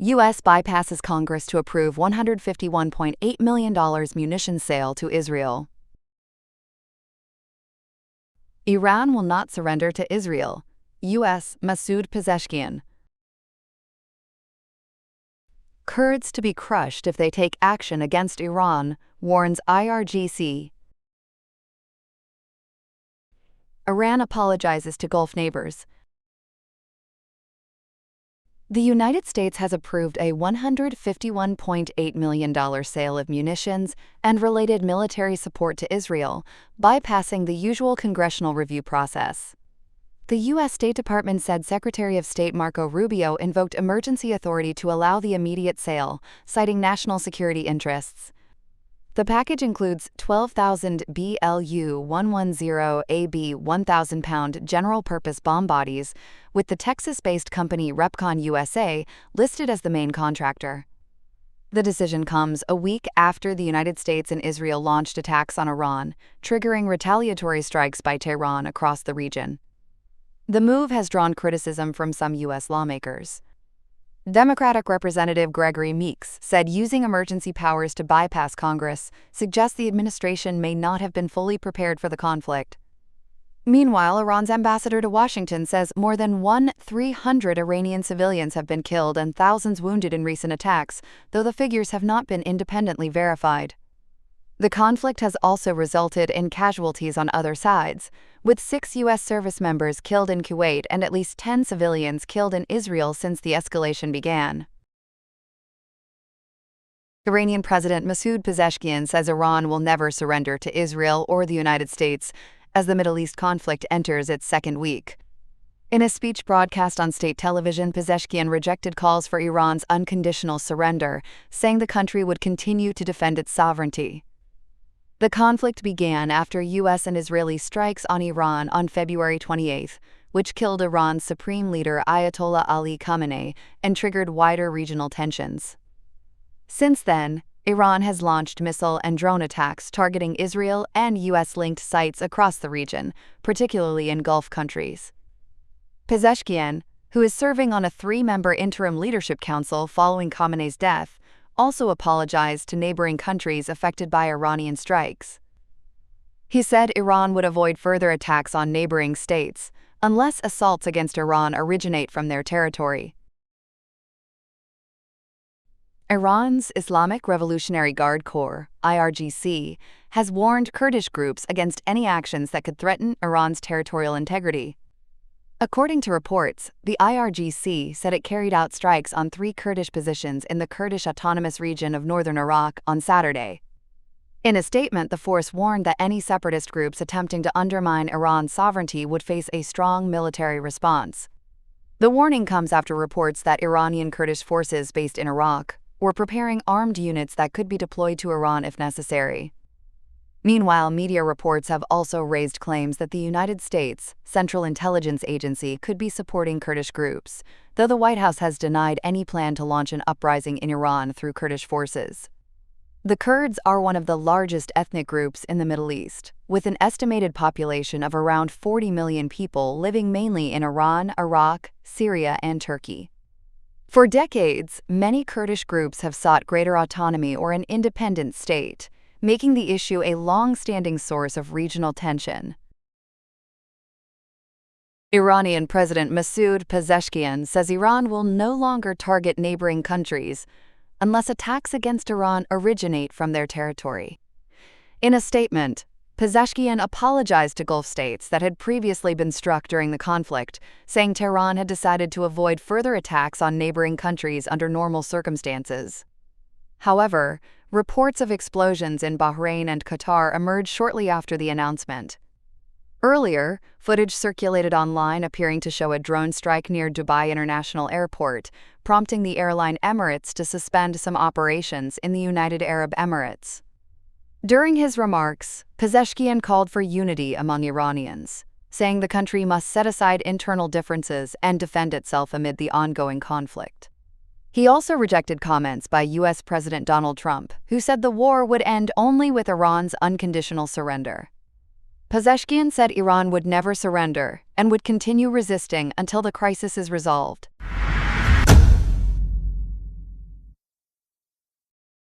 U.S. bypasses Congress to approve $151.8 million munitions sale to Israel. Iran will not surrender to Israel. U.S. Masoud Pezeshkian. Kurds to be crushed if they take action against Iran, warns IRGC. Iran apologizes to Gulf neighbors. The United States has approved a $151.8 million sale of munitions and related military support to Israel, bypassing the usual congressional review process. The U.S. State Department said Secretary of State Marco Rubio invoked emergency authority to allow the immediate sale, citing national security interests. The package includes 12,000 BLU-110AB 1,000-pound general-purpose bomb bodies, with the Texas-based company Repcon USA listed as the main contractor. The decision comes a week after the United States and Israel launched attacks on Iran, triggering retaliatory strikes by Tehran across the region. The move has drawn criticism from some U.S. lawmakers. Democratic Representative Gregory Meeks said using emergency powers to bypass Congress suggests the administration may not have been fully prepared for the conflict. Meanwhile, Iran's ambassador to Washington says more than 1,300 Iranian civilians have been killed and thousands wounded in recent attacks, though the figures have not been independently verified. The conflict has also resulted in casualties on other sides, with 6 U.S. service members killed in Kuwait and at least 10 civilians killed in Israel since the escalation began. Iranian President Masoud Pezeshkian says Iran will never surrender to Israel or the United States as the Middle East conflict enters its second week. In a speech broadcast on state television, Pezeshkian rejected calls for Iran's unconditional surrender, saying the country would continue to defend its sovereignty. The conflict began after U.S. and Israeli strikes on Iran on February 28, which killed Iran's supreme leader Ayatollah Ali Khamenei and triggered wider regional tensions. Since then, Iran has launched missile and drone attacks targeting Israel and U.S.-linked sites across the region, particularly in Gulf countries. Pezeshkian, who is serving on a 3-member interim leadership council following Khamenei's death, also apologized to neighboring countries affected by Iranian strikes. He said Iran would avoid further attacks on neighboring states unless assaults against Iran originate from their territory. Iran's Islamic Revolutionary Guard Corps, IRGC, has warned Kurdish groups against any actions that could threaten Iran's territorial integrity. According to reports, the IRGC said it carried out strikes on 3 Kurdish positions in the Kurdish Autonomous Region of northern Iraq on Saturday. In a statement, the force warned that any separatist groups attempting to undermine Iran's sovereignty would face a strong military response. The warning comes after reports that Iranian Kurdish forces based in Iraq were preparing armed units that could be deployed to Iran if necessary. Meanwhile, media reports have also raised claims that the United States Central Intelligence Agency could be supporting Kurdish groups, though the White House has denied any plan to launch an uprising in Iran through Kurdish forces. The Kurds are one of the largest ethnic groups in the Middle East, with an estimated population of around 40 million people living mainly in Iran, Iraq, Syria, and Turkey. For decades, many Kurdish groups have sought greater autonomy or an independent state, making the issue a long-standing source of regional tension. Iranian President Masoud Pezeshkian says Iran will no longer target neighboring countries unless attacks against Iran originate from their territory. In a statement, Pezeshkian apologized to Gulf states that had previously been struck during the conflict, saying Tehran had decided to avoid further attacks on neighboring countries under normal circumstances. However, reports of explosions in Bahrain and Qatar emerged shortly after the announcement. Earlier, footage circulated online appearing to show a drone strike near Dubai International Airport, prompting the airline Emirates to suspend some operations in the United Arab Emirates. During his remarks, Pezeshkian called for unity among Iranians, saying the country must set aside internal differences and defend itself amid the ongoing conflict. He also rejected comments by U.S. President Donald Trump, who said the war would end only with Iran's unconditional surrender. Pezeshkian said Iran would never surrender and would continue resisting until the crisis is resolved.